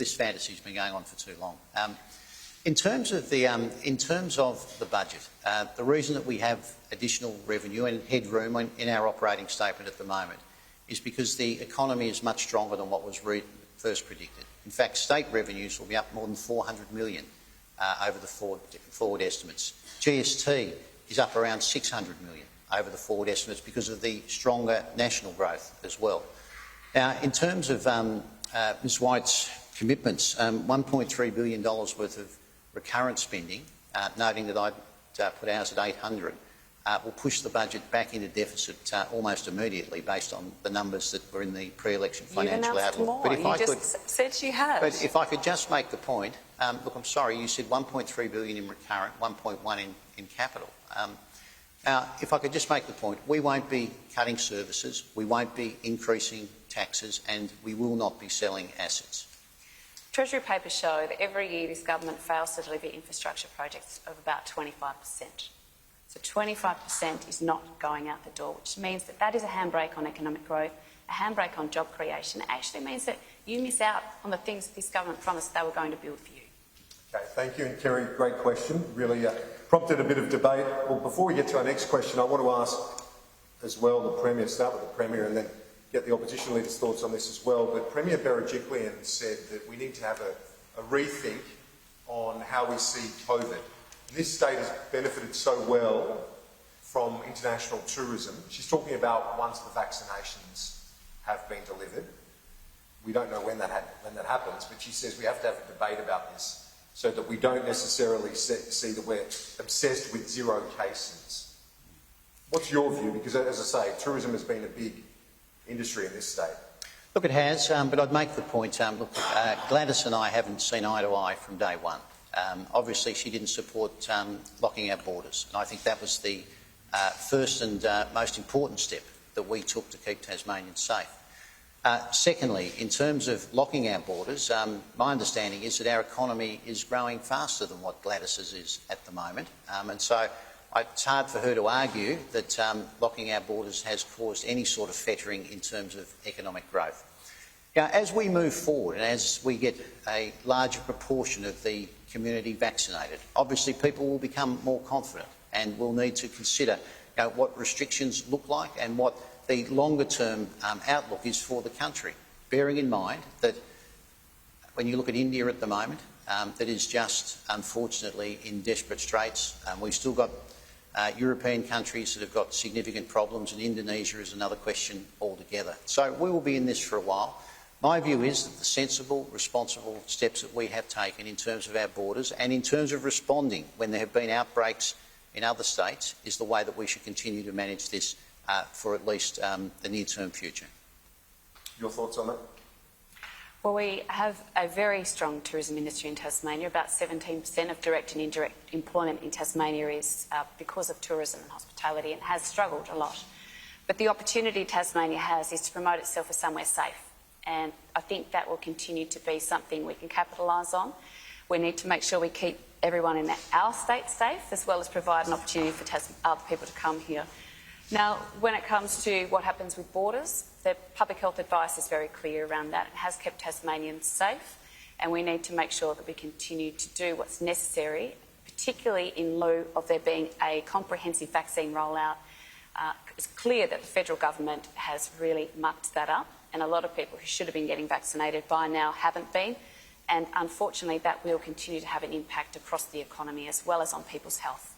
this fantasy has been going on for too long. In terms of the budget, the reason that we have additional revenue and headroom in our operating statement at the moment is because the economy is much stronger than what was first predicted. In fact, state revenues will be up more than $400 million over the forward estimates. GST is up around $600 million over the forward estimates because of the stronger national growth as well. Now, in terms of Ms White's commitments, $1.3 billion worth of recurrent spending, noting that I'd put ours at $800, will push the budget back into deficit almost immediately based on the numbers that were in the pre-election financial outlook. But if I could, said you had. But if I could just make the point, look, I'm sorry, you said $1.3 billion in recurrent, 1.1 in capital. Now, if I could just make the point, we won't be cutting services, we won't be increasing taxes, and we will not be selling assets. Treasury papers show that every year this government fails to deliver infrastructure projects of about 25%. So 25% is not going out the door, which means that that is a handbrake on economic growth, a handbrake on job creation. It actually means that you miss out on the things that this government promised they were going to build for you. Okay, thank you. And Kerry, great question. Really prompted a bit of debate. Well, before we get to our next question, I want to ask as well the Premier, start with the Premier and then get the opposition leader's thoughts on this as well. But Premier Berejiklian said that we need to have a rethink on how we see COVID. This state has benefited so well from international tourism. She's talking about once the vaccinations have been delivered. We don't know when that happens, but she says we have to have a debate about this so that we don't necessarily see that we're obsessed with zero cases. What's your view? Because, as I say, tourism has been a big industry in this state. Look, it has, but I'd make the point, look, Gladys and I haven't seen eye to eye from day one. Obviously, she didn't support locking our borders, and I think that was the first and most important step that we took to keep Tasmanians safe. Secondly, in terms of locking our borders, my understanding is that our economy is growing faster than what Gladys's is at the moment, and so it's hard for her to argue that locking our borders has caused any sort of fettering in terms of economic growth. Now, as we move forward and as we get a larger proportion of the community vaccinated, obviously people will become more confident and will need to consider what restrictions look like and what the longer-term outlook is for the country, bearing in mind that when you look at India at the moment, that is just unfortunately in desperate straits. We've still got European countries that have got significant problems, and Indonesia is another question altogether. So we will be in this for a while. My view is that the sensible, responsible steps that we have taken in terms of our borders and in terms of responding when there have been outbreaks in other states is the way that we should continue to manage this for at least the near-term future. Your thoughts on that? Well, we have a very strong tourism industry in Tasmania. About 17% of direct and indirect employment in Tasmania is because of tourism and hospitality, and has struggled a lot. But the opportunity Tasmania has is to promote itself as somewhere safe. And I think that will continue to be something we can capitalise on. We need to make sure we keep everyone in our state safe, as well as provide an opportunity for other people to come here. Now, when it comes to what happens with borders, the public health advice is very clear around that. It has kept Tasmanians safe, and we need to make sure that we continue to do what's necessary, particularly in lieu of there being a comprehensive vaccine rollout. It's clear that the federal government has really mucked that up, and a lot of people who should have been getting vaccinated by now haven't been, and unfortunately that will continue to have an impact across the economy as well as on people's health.